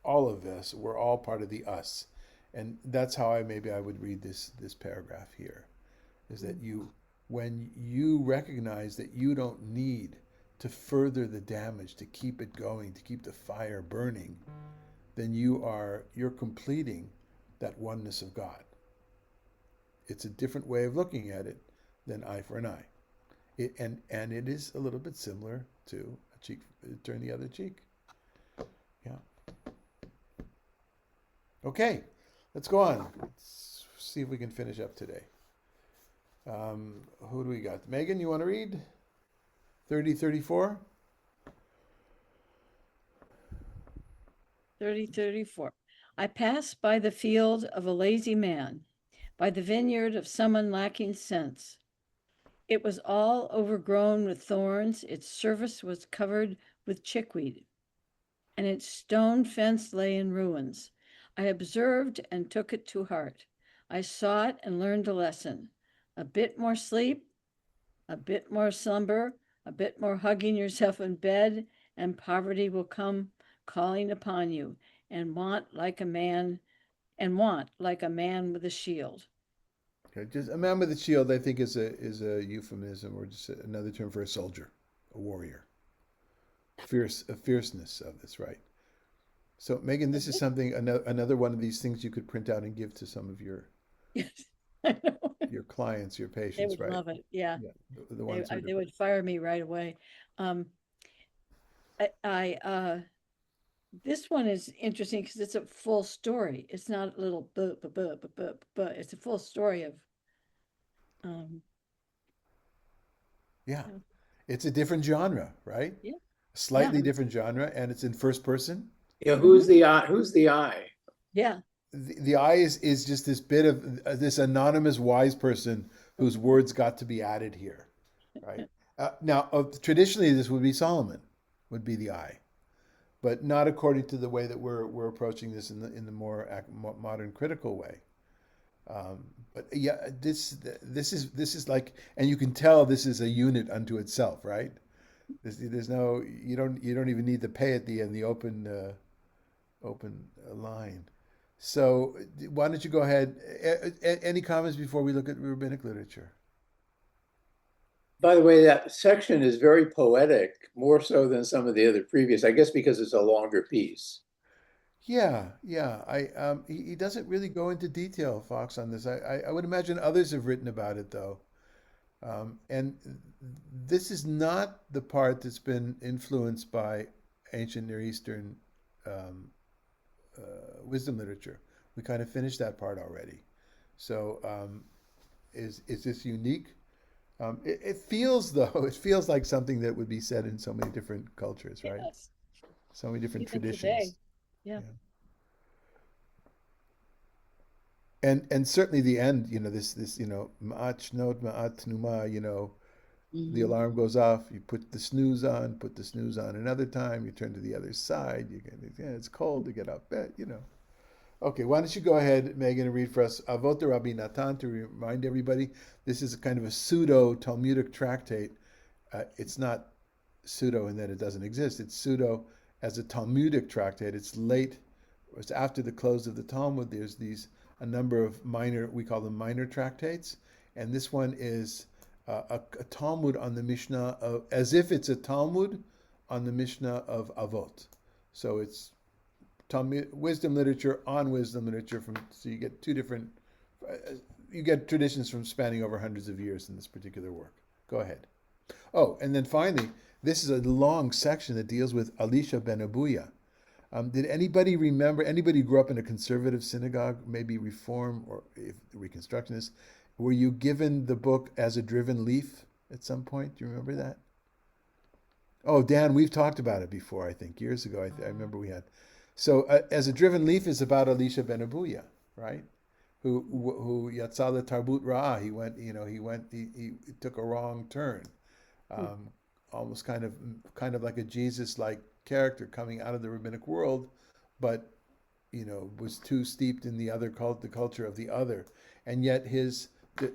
all of us. We're all part of the us. And that's how I would read this paragraph here, is that when you recognize that you don't need to further the damage, to keep it going, to keep the fire burning, then you're completing that oneness of God. It's a different way of looking at it than eye for an eye. And it is a little bit similar to a cheek, turn the other cheek. Yeah. Okay. Let's go on. Let's see if we can finish up today. Who do we got? Megan, you want to read? 3034? 30:34. I passed by the field of a lazy man, by the vineyard of someone lacking sense. It was all overgrown with thorns, its surface was covered with chickweed, and its stone fence lay in ruins. I observed and took it to heart. I saw it and learned a lesson. A bit more sleep, a bit more slumber, a bit more hugging yourself in bed, and poverty will come calling upon you, and want like a man with a shield. Okay, just a man with a shield, I think, is a euphemism or just another term for a soldier, a warrior. A fierceness of this, right? So, Megan, this is something another one of these things you could print out and give to some of your Yes, I know. your clients, your They patients, would right? love it. Yeah, Yeah, the ones who they would fire me right away. Um, this one is interesting because it's a full story. It's not a little but it's a full story of um yeah, it's a different genre, right? yeah, yeah, Slightly different genre, and it's in first person. Yeah, who's the I? Who's the I? Yeah. The I is just this bit of this anonymous wise person whose words got to be added here, right? Now, traditionally, this would be Solomon, would be the I, but not according to the way that we're approaching this in the more modern critical way. But yeah, this is like, and you can tell this is a unit unto itself, right? There's no, you don't even need the pay at the end, the open line. So why don't you go ahead? Any comments before we look at rabbinic literature? By the way, that section is very poetic, more so than some of the other previous, I guess because it's a longer piece. Yeah, yeah. He doesn't really go into detail, Fox, on this. I would imagine others have written about it though. And this is not the part that's been influenced by ancient Near Eastern um, wisdom literature. We kind of finished that part already. So is this unique? It feels though, it feels like something that would be said in so many different cultures, right? Yes. So many different Even today. traditions. Yeah. Yeah. And certainly the end, this ma'at nod ma'at numa, the Mhm. alarm goes off, you put the snooze on, another time, you turn to the other side, yeah, it's cold to get up, Okay, why don't you go ahead, Megan, and read for us Avot Rabbi Natan to remind everybody this is a kind of a pseudo Talmudic tractate. It's not pseudo in that it doesn't exist. It's pseudo as a Talmudic tractate. It's after the close of the Talmud. There's a number of minor, we call them minor tractates, and this one is a Talmud on the Mishnah as if it's a Talmud on the Mishnah of Avot. So it's Talmud, wisdom literature on wisdom literature so you get two different you get traditions from spanning over hundreds of years in this particular work. Go ahead. Oh, and then finally, this is a long section that deals with Elisha ben Abuya. Did anybody remember, anybody who grew up in a conservative synagogue, maybe Reform or if Reconstructionist, were you given the book as a driven leaf at some point? Do you remember that? Oh, Dan, we've talked about it before, I think, years ago. I remember we had. So, as a driven leaf is about Elisha ben Abuya, right? Who Yatzala Tarbut Ra. He took a wrong turn, um, almost kind of like a Jesus-like character coming out of the rabbinic world, but was too steeped in the culture of the other, and yet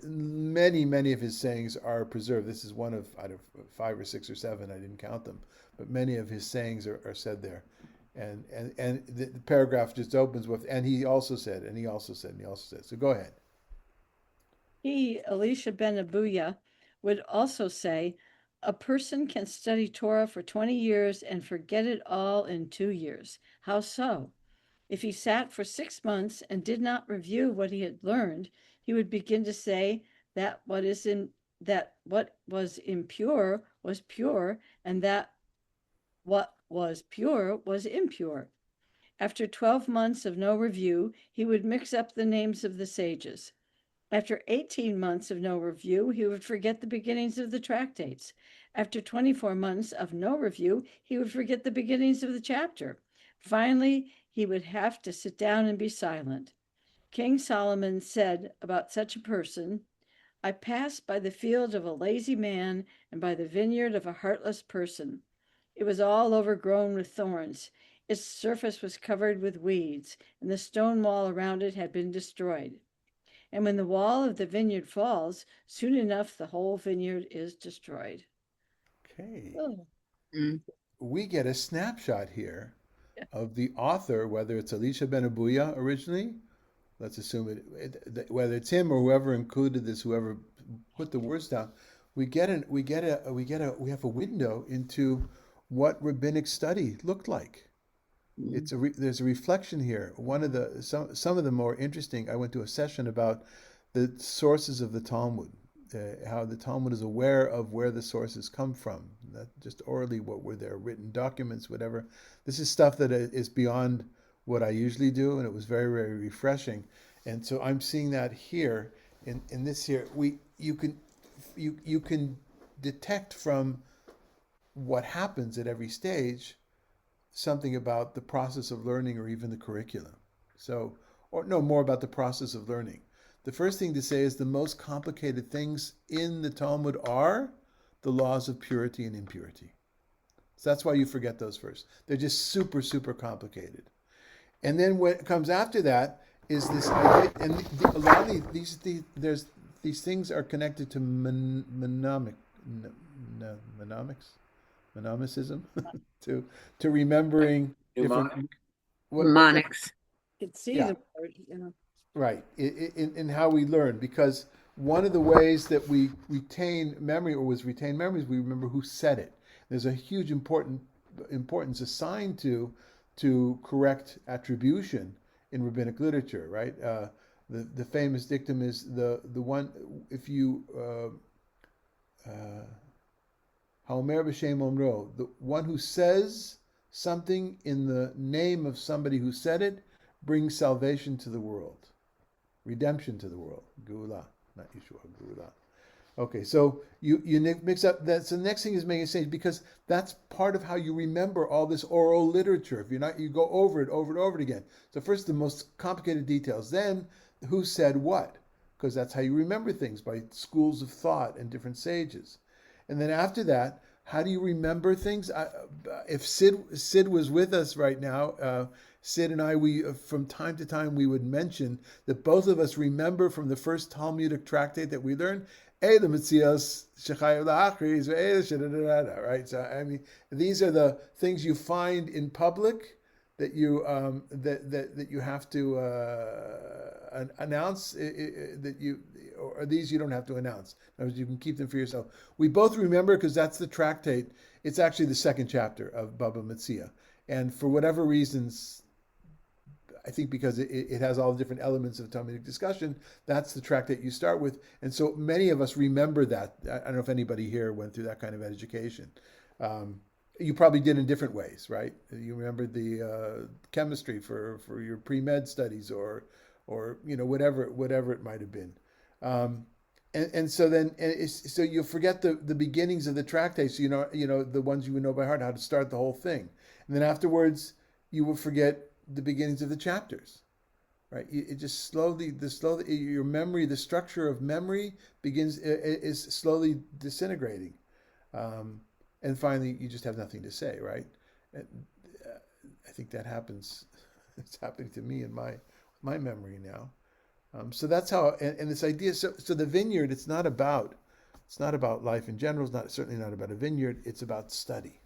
many of his sayings are preserved. This is one of out of 5 or 6 or 7. I didn't count them, but many of his sayings are said there, and the paragraph just opens with and he also said, and he also said, and he also said. So go ahead. He, Elisha ben Abuya, would also say, a person can study Torah for 20 years and forget it all in 2 years. How so? If he sat for 6 months and did not review what he had learned, he would begin to say that what was impure was pure, and that what was pure was impure. After 12 months of no review, he would mix up the names of the sages. After 18 months of no review, he would forget the beginnings of the tractates. After 24 months of no review, he would forget the beginnings of the chapter. Finally, he would have to sit down and be silent. King Solomon said about such a person, I passed by the field of a lazy man and by the vineyard of a heartless person. It was all overgrown with thorns. Its surface was covered with weeds, and the stone wall around it had been destroyed. And when the wall of the vineyard falls, soon enough the whole vineyard is destroyed. Okay. Oh, Mm. We get a snapshot here of the author, whether it's Elisha ben Abuya originally, let's assume whether it's him or whoever included this, whoever put the words down, we have a window into what rabbinic study looked like. There's a reflection here. Some of the more interesting. I went to a session about the sources of the Talmud, how the Talmud is aware of where the sources come from, not just orally what were their written documents, whatever. This is stuff that is beyond what I usually do, and it was very, very refreshing. And so I'm seeing that here in this here. You can detect from what happens at every stage something about the process of learning or even the curriculum. So, or no, more about the process of learning. The first thing to say is the most complicated things in the Talmud are the laws of purity and impurity. So that's why you forget those first. They're just super, super complicated. And then what comes after that is this idea, and a lot of these things are connected to monomicism, to remembering different. Mnemonic. What's that? Mnemonics. It's Yeah. either word, you know. Right, in how we learn, because one of the ways that we retain memory or was retain memories, we remember who said it. There's a huge importance assigned to correct attribution in rabbinic literature, right? The famous dictum is the one, if you Haomer b'shem omro, the one who says something in the name of somebody who said it brings salvation to the world. Redemption to the world. Geula, not Yeshua, Geula. Okay, so you mix up that. So the next thing is making a change, because that's part of how you remember all this oral literature. If you're not, you go over it over and over again. So first the most complicated details, then who said what, because that's how you remember things, by schools of thought and different sages. And then after that, how do you remember things? If Sid was with us right now, Sid and I, we from time to time we would mention that both of us remember from the first Talmudic tractate that we learned, right? So I mean, these are the things you find in public that you that you have to announce, that you, or these you don't have to announce. In other words, you can keep them for yourself. We both remember because that's the tractate. It's actually the second chapter of Baba Metzia, and for whatever reasons, I think because it has all the different elements of Talmudic discussion, that's the tractate you start with. And so many of us remember that. I don't know if anybody here went through that kind of education. You probably did in different ways, right? You remembered the chemistry for your pre-med studies, or whatever it might have been. And so then, so you'll forget the beginnings of the tractates, the ones you would know by heart, how to start the whole thing. And then afterwards, you will forget the beginnings of the chapters, right? It just slowly, your memory, the structure of memory is slowly disintegrating. And finally, you just have nothing to say, right? And, I think that happens. It's happening to me in my memory now. So that's how, and this idea. So the vineyard, it's not about life in general. It's certainly not about a vineyard. It's about study.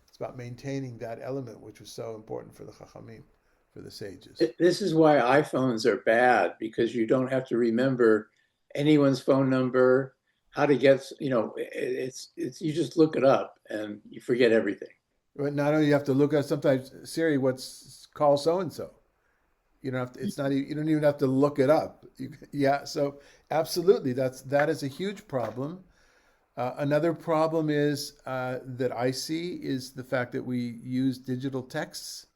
It's about maintaining that element, which was so important for the Chachamim, for the sages. This is why iPhones are bad, because you don't have to remember anyone's phone number, how to get, it's you just look it up and you forget everything. But not only you have to look at sometimes, Siri, what's call so and so. You don't have to. It's not. You don't even have to look it up. Yeah. So absolutely, that is a huge problem. Another problem is that I see is the fact that we use digital texts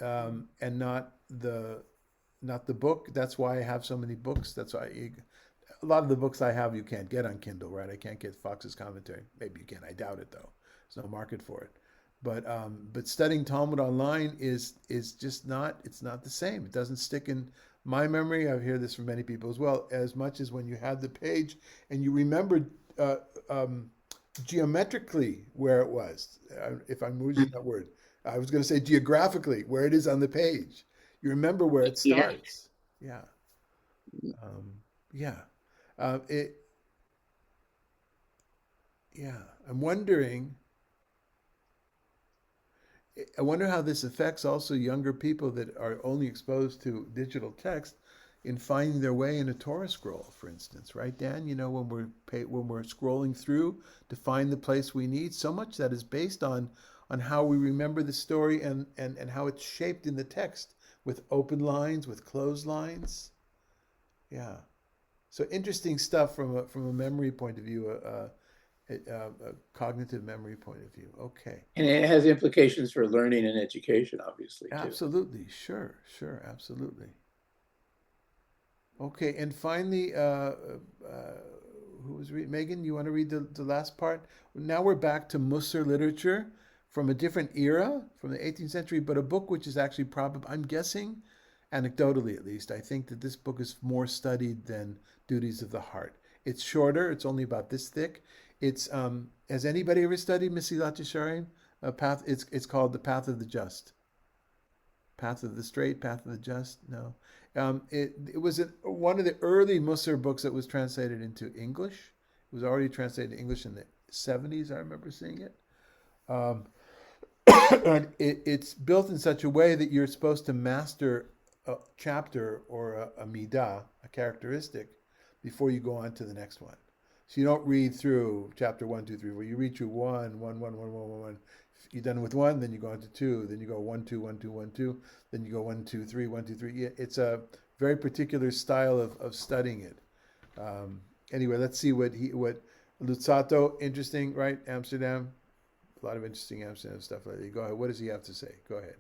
and not the book. That's why I have so many books. That's why a lot of the books I have you can't get on Kindle, right? I can't get Fox's commentary. Maybe you can. I doubt it though. There's no market for it. But studying Talmud online is just not. It's not the same. It doesn't stick in my memory. I hear this from many people as well. As much as when you had the page and you remembered geometrically where it was. If I'm using that word, I was going to say geographically where it is on the page. You remember where it starts. Yeah. Yeah. I'm wondering. I wonder how this affects also younger people that are only exposed to digital text in finding their way in a Torah scroll, for instance, right, Dan? When we're scrolling through to find the place we need, so much that is based on how we remember the story and how it's shaped in the text, with open lines, with closed lines. Yeah. So interesting stuff from a memory point of view, a cognitive memory point of view. Okay. And it has implications for learning and education, obviously, too. Absolutely. Sure. Absolutely. Okay. And finally, who was reading? Megan, you want to read the last part? Now we're back to Musar literature from a different era, from the 18th century, but a book which is actually probably, I'm guessing, anecdotally at least, I think that this book is more studied than Duties of the Heart. It's shorter. It's only about this thick. It's has anybody ever studied Masilat Yesharim? A path. It's called The Path of the Just. Path of the Straight, Path of the Just. No, it was one of the early Musar books that was translated into English. It was already translated to English in the 70s. I remember seeing it. Um, and it's built in such a way that you're supposed to master a chapter or a midah, a characteristic, before you go on to the next one. So you don't read through chapter 1, 2, 3, 4. You read through 1, 1, 1, 1, 1, 1, 1. If you're done with 1, then you go on to 2. Then you go 1, 2, 1, 2, 1, 2. Then you go 1, 2, 3, 1, 2, 3. It's a very particular style of studying it. Anyway, let's see what Luzzato, interesting, right? Amsterdam. A lot of interesting Amsterdam stuff lately. Go ahead. What does he have to say? Go ahead.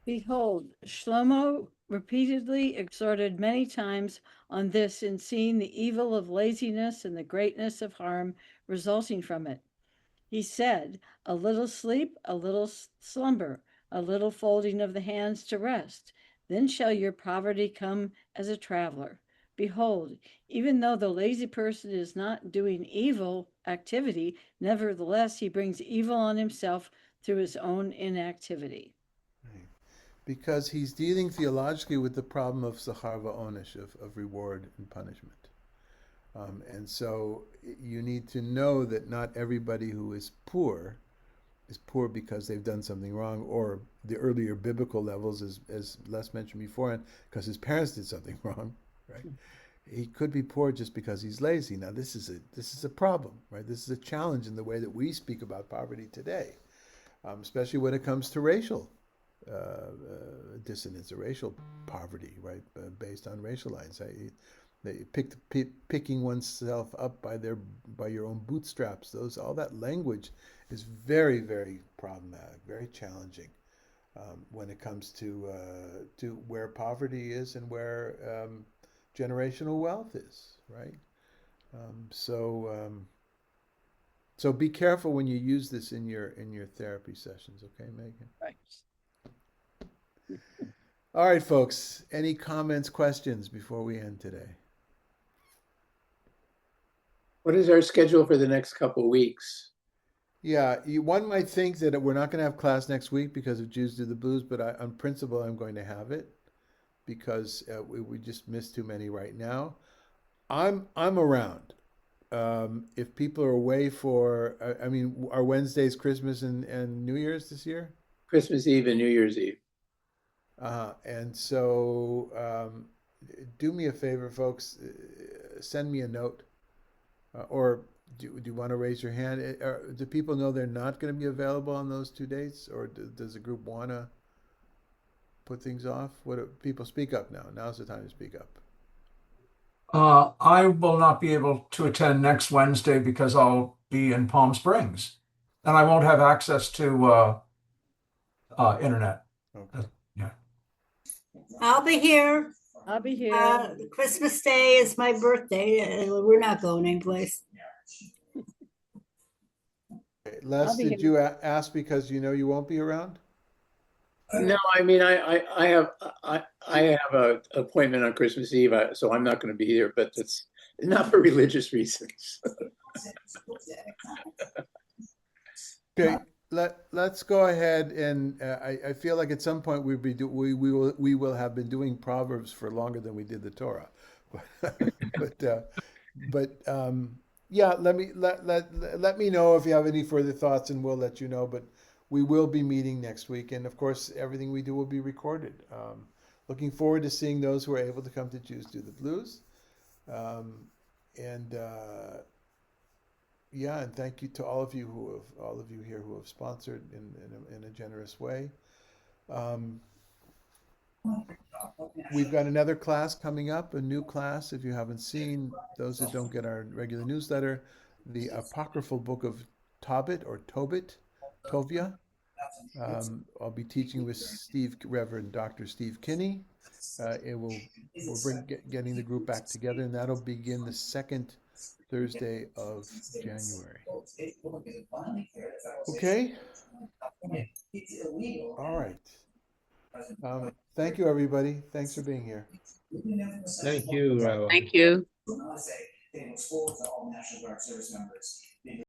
Behold, Shlomo repeatedly exhorted many times on this in seeing the evil of laziness and the greatness of harm resulting from it. He said, a little sleep, a little slumber, a little folding of the hands to rest. Then shall your poverty come as a traveler. Behold, even though the lazy person is not doing evil activity, nevertheless he brings evil on himself through his own inactivity. Right. Because he's dealing theologically with the problem of Sachar va'onish, of reward and punishment. And so you need to know that not everybody who is poor because they've done something wrong, or the earlier biblical levels, as Les mentioned before, because his parents did something wrong, right? He could be poor just because he's lazy. Now this is a problem, right? This is a challenge in the way that we speak about poverty today, especially when it comes to racial dissonance or racial poverty, right? Based on racial lines. Picking oneself up by your own bootstraps. All that language is very, very problematic, very challenging when it comes to where poverty is and where generational wealth is, right? So be careful when you use this in your therapy sessions, okay, Megan? Right. All right, folks. Any comments, questions before we end today? What is our schedule for the next couple of weeks? Yeah, one might think that we're not going to have class next week because of Jews Do the Blues, but on principle, I'm going to have it because we just missed too many right now. I'm around. If people are away for, I mean, are Wednesdays Christmas and New Year's this year? Christmas Eve and New Year's Eve. And so do me a favor, folks. Send me a note. Or do you want to raise your hand? Do people know they're not going to be available on those 2 dates? Or does the group want to put things off? What do people speak up now? Now's the time to speak up. I will not be able to attend next Wednesday because I'll be in Palm Springs and I won't have access to internet. Okay. Yeah. I'll be here. I'll be here. Christmas Day is my birthday. We're not going anyplace. Les, did you ask because you know you won't be around? No, I mean I have a appointment on Christmas Eve, so I'm not going to be here. But it's not for religious reasons. Okay, let's go ahead and I feel like at some point we will have been doing Proverbs for longer than we did the Torah, but yeah, let me know if you have any further thoughts, and we'll let you know. But we will be meeting next week, and of course, everything we do will be recorded. Looking forward to seeing those who are able to come to Jews Do the Blues, and yeah, and thank you to all of you here who have sponsored in a generous way. We've got another class coming up, a new class. If you haven't seen, those that don't get our regular newsletter, the apocryphal book of Tobit or Tovia. I'll be teaching with Reverend Dr. Steve Kinney. We'll bring getting the group back together, and that'll begin the second Thursday of January. Okay. All right. Thank you, everybody. Thanks for being here. Thank you, Raul. Thank you.